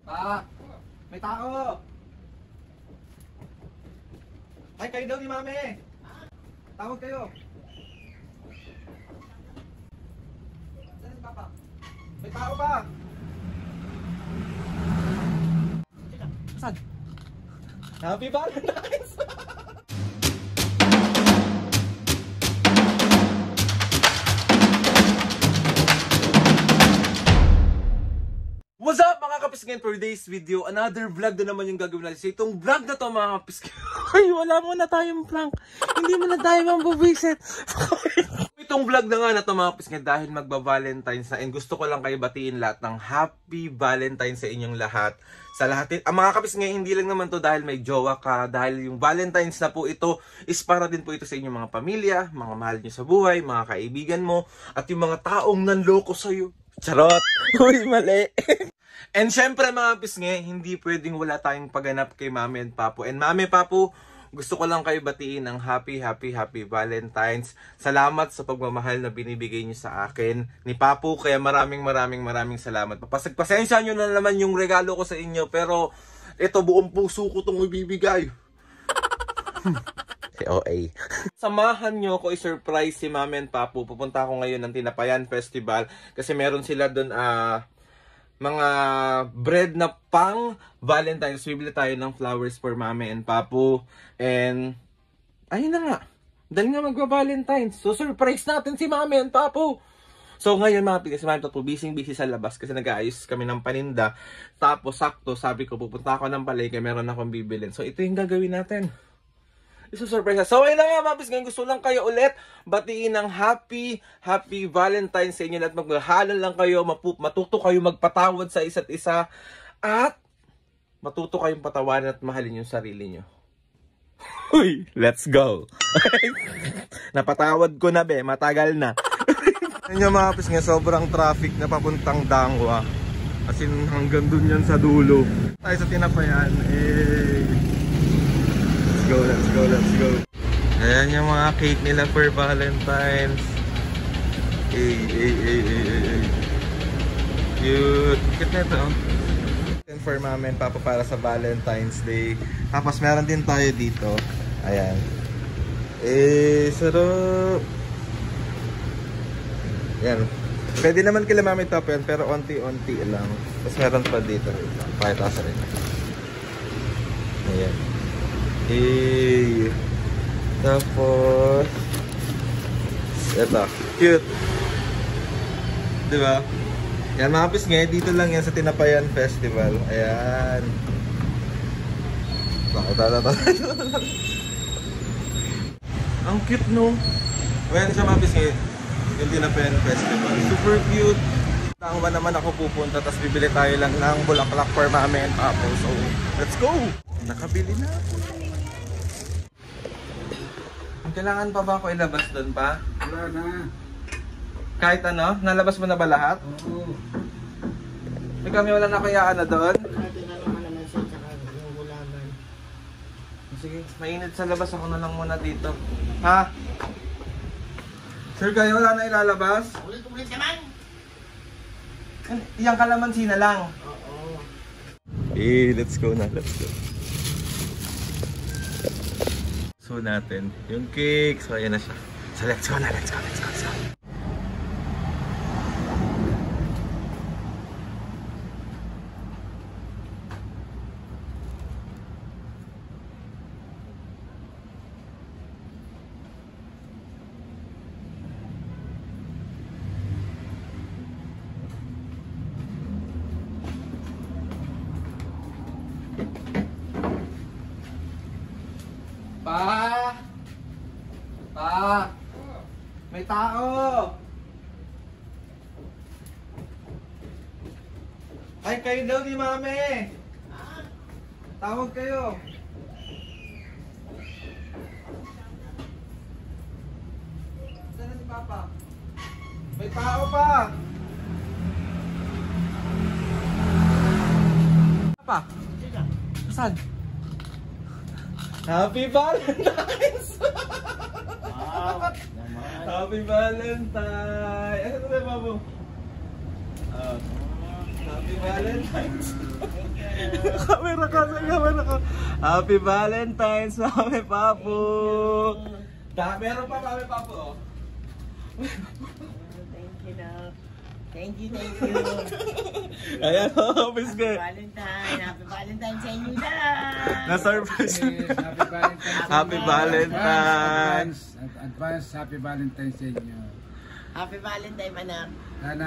Pa! May tao! Ay, kayo daw ni Mami! Tawag kayo! Saan si Papa? May tao pa! Saan? Happy Valentine's! What's up mga kapisngin? For today's video, another vlog na naman yung gagawin natin. So itong vlog na to mga kapisngin, ay wala muna tayong prank. Hindi muna tayo mambubisit. Itong vlog na nga na to mga kapisngin dahil magba-Valentine's na. And gusto ko lang kayo batiin lahat ng Happy Valentine's sa inyong lahat. Sa lahat, mga kapisngin, hindi lang naman to dahil may jowa ka. Dahil yung Valentine's na po ito is para din po ito sa inyong mga pamilya, mga mahal nyo sa buhay, mga kaibigan mo, at yung mga taong nanloko sa'yo. Charot! Uy, mali! And syempre mga pisngi, hindi pwedeng wala tayong pagganap kay Mami and Papu. And Mami, Papu, gusto ko lang kayo batiin ng Happy Valentine's. Salamat sa pagmamahal na binibigay niyo sa akin ni Papu. Kaya maraming salamat. Pasensya nyo na naman yung regalo ko sa inyo. Pero ito, buong puso ko itong ibibigay. Si OA. Samahan nyo ko i-surprise si Mami and Papu. Pupunta ako ngayon ng Tinapayan Festival. Kasi meron sila doon mga bread na pang Valentine's. Bibili tayo ng flowers for Mami and Papu. And ayun na nga, dahil nga magwa-Valentine's, so surprise natin si Mami and Papu. So ngayon mga pigas, si Mami Papu busy sa labas kasi nag-aayos kami ng paninda. Tapos sakto sabi ko pupunta ako ng palengke, meron akong bibilin. So ito yung gagawin natin, iso-surprise. So ayun na nga mga pigas, ngayon gusto lang kayo ulit batiin ng Happy Valentine's sa inyo. At maghahalan lang kayo, matuto kayo magpatawad sa isa't isa. At matuto kayong patawarin at mahalin yung sarili nyo. Uy, let's go! Napatawad ko na be, matagal na. Ayun mga kapis nga, sobrang traffic na papuntang Dangwa. As in hanggang dun yan sa dulo. Tayo sa Tinapayan, let's go. Ayan yung mga cake nila for Valentine's. Cute. Cute na ito. And for Mami and Papa para sa Valentine's Day. Tapos meron din tayo dito. Ayan. Sarap. Ayan. Pwede naman kila Mami and Papa yan, pero onti-onti lang. Tapos meron pa dito. Pakita sa rin. Ayan. Tapos eto, cute. Diba? Yan mga pisngi, dito lang yan sa Tinapayan Festival. Ayan. Ang cute no? Ayan siya mga pisngi, yung Tinapayan Festival. Super cute. Tangwa naman ako pupunta, tapos bibili tayo lang ng bulaklak for Mami and Papu. So, let's go! Nakabili na ako. Kailangan pa ba ako ilabas doon pa? Wala na. Kahit ano? Nalabas mo na ba lahat? Oo. May kami wala na kayaan na doon? Tinanungan naman siya tsaka yung gulaman. Sige, mainit sa labas. Ako na lang muna dito. Ha? Sir kayo, wala na ilalabas? Ulit-ulit naman! Iyang kalamansi na lang. Oo. Let's go na. Let's go. So natin yung cake. So ayan na siya. So let's go na. Let's go. Pa! May tao! Ay, kayo daw ni Mami! Tawag kayo! Saan na si Papa? May tao pa! Papa! Saan? Happy Valentine's! Wow! Happy Valentine! Ano ito ba, Babu? Happy Valentine's. Camera ka, camera ka. Happy Valentine's, Mami Papu. Meron pa, Mami Papu, oh. Thank you, love. Thank you. Ayan, oh, Piske. Happy Valentine sa inyo lahat. Na-surprise. Happy Valentine's. Happy Valentine's. Advance Happy Valentine's sa inyo. Happy Valentine, anak. Sana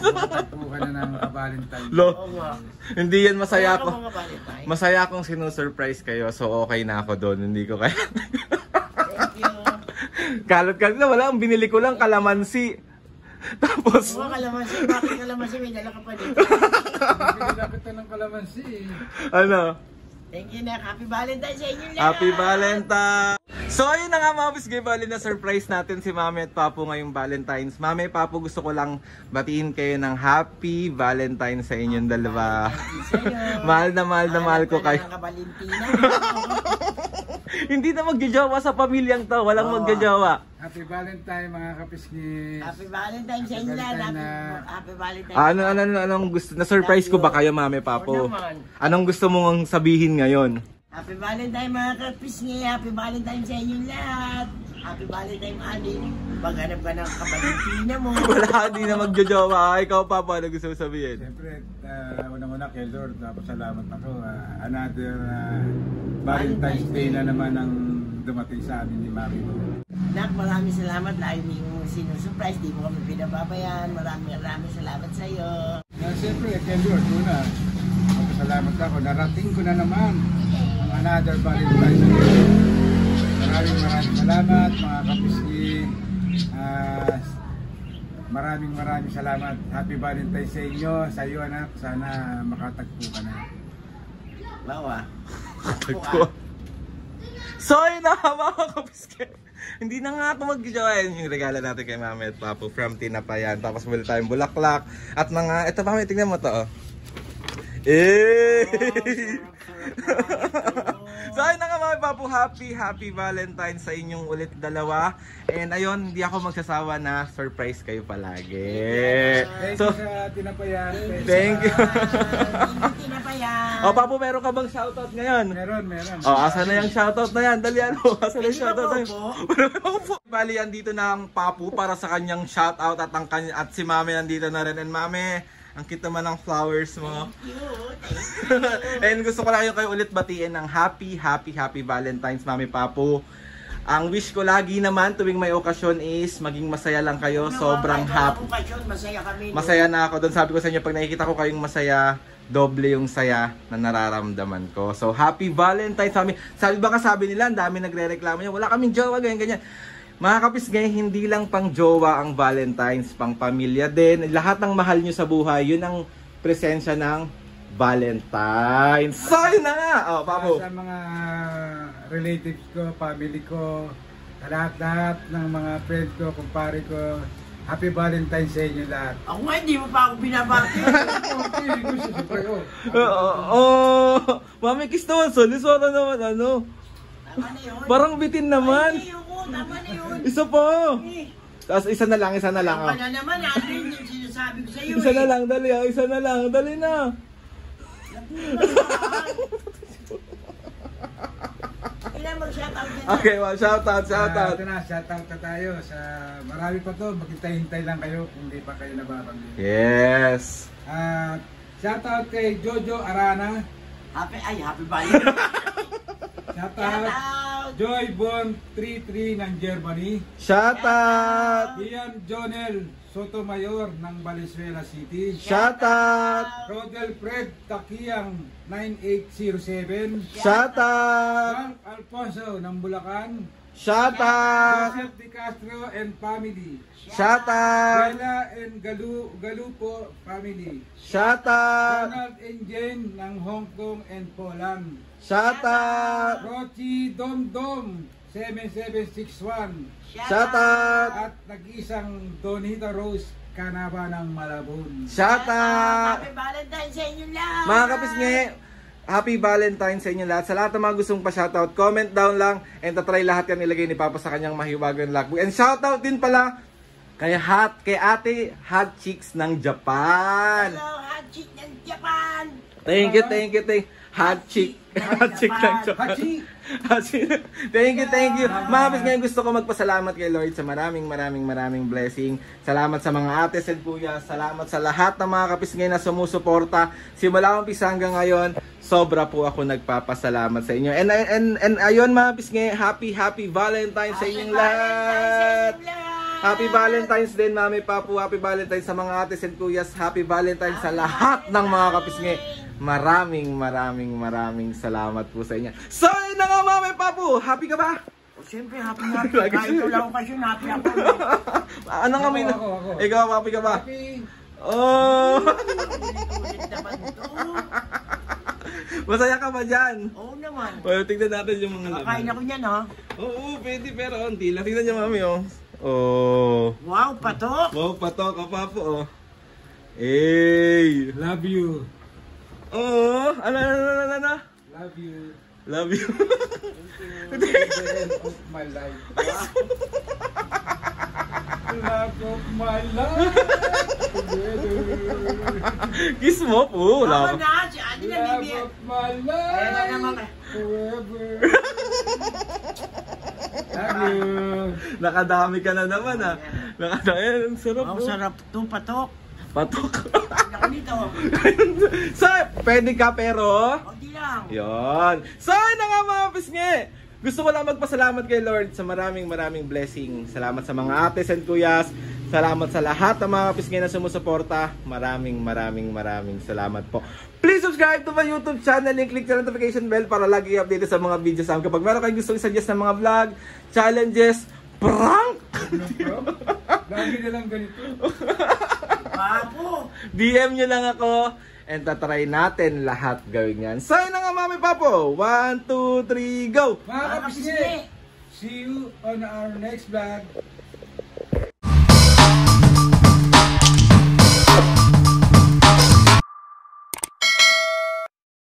matagpo ka na ng Valentine. Lo, Oo nga. hindi yan masaya Wala ko. ka mga Valentine. Masaya akong sinusurprise kayo, so okay na ako doon. Hindi ko kaya. Thank you. Kalot na wala, ang binili ko lang kalamansi. Tapos, Oo, kalamansi. Bakit kalamansi? May dala ka pa dito. Pinilapit ka ng kalamansi. ano? Thank you, Nak. Happy Valentine sa inyo lahat. Happy Valentine! So ayun na nga mga Pisgay, bali na surprise natin si Mami at Papu ngayong Valentine's. Mami, Papu, gusto ko lang batiin kayo ng Happy Valentine's sa inyong dalawa. Mahal na mahal ko kayo. Hindi na magjajawa sa pamilyang to, walang magjajawa. Happy Valentine mga kapisngis. Happy Valentine sa inyo lahat. Happy Valentine. Anong gusto, na-surprise ko ba kayo, Mami, Papu? Oo naman. Anong gusto mong sabihin ngayon? Happy Valentine mga kapisngi. Happy Valentine sa inyo lahat. Happy Valentine, Ali. Maghanap ka ng kabalintina mo. Wala, hindi na magjajawa. Ikaw, Papu, ano gusto mo sabihin? Siyempre, unang-una kay Lord, salamat ako. Another Valentine's Day na naman ang dumating sa amin ni Mami mo. Nak, maraming salamat. Lagi mo yung sinusurprise. Di mo kami pinababayan. Maraming salamat sa iyo. Siyempre, kay Lord, una, salamat ako. Narating ko na naman ang another Valentine's Day. Maraming salamat mga kapisngi. Maraming salamat. Happy Valentine's sa inyo. Sa iyo, anak. Sana makatagpo ka na. Bawa. So yun na mga kapiske. Hindi na nga ako magjajawa. Yung regalo natin kay Mami at Papu from Tinapayan. Tapos muli tayong bulaklak. At mga, ito Mami, tingnan mo to, oh. So ayun na nga mga Papu, happy Valentine sa inyong ulit dalawa. And ayun, hindi ako magsasawa na surprise kayo palagi. Thank So, you sa Tinapayan. thank you. Tinapayan. O Papu, meron ka bang shoutout ngayon? Meron. O, asa na yung shoutout na yan? Dali ano, asa na yung shoutout na yan? Bali, andito na ang Papu para sa kanyang shoutout at si Mami nandito na rin. And Mami, ang cute naman ng flowers mo. And gusto ko lang kayo ulit batiin ng happy Valentine's, Mami Papu. Ang wish ko lagi naman tuwing may okasyon is maging masaya lang kayo. Sobrang happy. Masaya kami. Masaya na ako. Doon sabi ko sa inyo, pag nakikita ko kayong masaya, doble yung saya na nararamdaman ko. So, happy Valentine's, Mami. Sabi nila, ang dami nagre-reklamo niya. Wala kaming jowa, ganyan. Mga kapisgay, hindi lang pang jowa ang Valentine's, pang pamilya din. Lahat ng mahal nyo sa buhay, yun ang presensya ng Valentine's. So, yun na nga! O, Papu. Sa mga relatives ko, family ko, lahat ng mga friends ko, kumpare ko, happy Valentine's sa inyo lahat. Ako nga, hindi mo pa ako binabati. Mami, kiss naman, solisora naman, ano. Tama na yun. Parang bitin naman. Ay, tama na yun. Isa pa. Tapos isa na lang. Tama na naman, ano yung sinasabi ko sa'yo Isa na lang, dali. Isa na lang, dali na. Kailan mag-shoutout ka na? Okay, well, shoutout. Ito na, shoutout na tayo. Sa marami pa to, maghintay-hintay lang kayo kung hindi pa kayo nababanggit. Yes. Shoutout kay Jojo Arana. Happy Valentine. Shoutout Joy Bon 33 ng Germany. Shoutout. Ian Jonel Sotomayor ng Valenzuela City. Shoutout. Rodel Fred Takiang 9807. Shoutout. Frank Alfonso ng Bulacan. Shoutout. Joseph Di Castro and family. Shoutout. Bella and Galupo family. Shoutout. Donald and Jane ng Hong Kong and Poland. Shoutout. Rochi Domdom 7761. Shoutout. At nag-isang Donita Rose Canava ng Malabon. Shoutout. Happy Valentine sa inyo lahat. Mga kapisngi, happy Valentine sa inyo lahat. Sa lahat ng mga gustong pa-shoutout, comment down lang and tatry lahat yan ilagay ni Papa sa kanyang mahiwagang logbook. And shoutout din pala Kay ate Hot Chicks ng Japan. Hello, hot chick ng Japan. Thank you. Hot Chick. Hot Chick ng Japan. Hot Chick. Thank you. Mga kapis ngayon gusto ko magpasalamat kay Lord sa maraming blessing. Salamat sa mga ates and kuya. Salamat sa lahat ng mga kapis ngayon na sumusuporta. Simula umpisa hanggang ngayon, sobra po ako nagpapasalamat sa inyo. And ayun mga kapis ngayon, happy Valentine's sa inyong lahat. Happy Valentine's din, Mami Papu. Happy Valentine's sa mga ates and kuyas. Happy Valentine's sa lahat ng mga kapisngi. Maraming salamat po sa inyo. So, yun na nga, Mami Papu. Happy ka ba? Oh, siyempre, happy. Kahit wala okasyon, happy ako. Ano nga, Mina? Ako. Ikaw, happy ka ba? Happy. Oh! Ulit naman ito. Masaya ka ba dyan? Oo naman. Well, tignan natin yung mga Kakain ako niyan, ha? Oo, pwede, pero hindi lang. Tignan niyo, Mami, oh. Oh. Wow, patok. Wow, patok ka pa po, oh. Hey! Love you. Oh, ano? Love you. Love you. The end of my life. Love of my life. Kiss mo po. Ako na, si Ate na Love bibig. of my life. Ayan na naman. Forever. Love you. Nakadami ka na naman, ah. Nakadami. Ang sarap, Wow, oh. sarap ito, patok. Patok. Ako nito. So, pwede ka pero... Kunti lang. Yon. So, yun na nga mga pisngi. Gusto ko lang magpasalamat kay Lord sa maraming blessing. Salamat sa mga ates and kuyas. Salamat sa lahat ng mga pisngi na sumusuporta. Maraming salamat po. Please subscribe to my YouTube channel and click the notification bell para lagi update sa mga videos namin. Kapag meron kayong gusto i-suggest ng mga vlog, challenges, prank! Lagi na lang ganito. Papo. DM nyo lang ako and tatry natin lahat gawin yan. So yun na nga, Mami Papo. 1, 2, 3, go! Mga kapisngi, see you on our next vlog.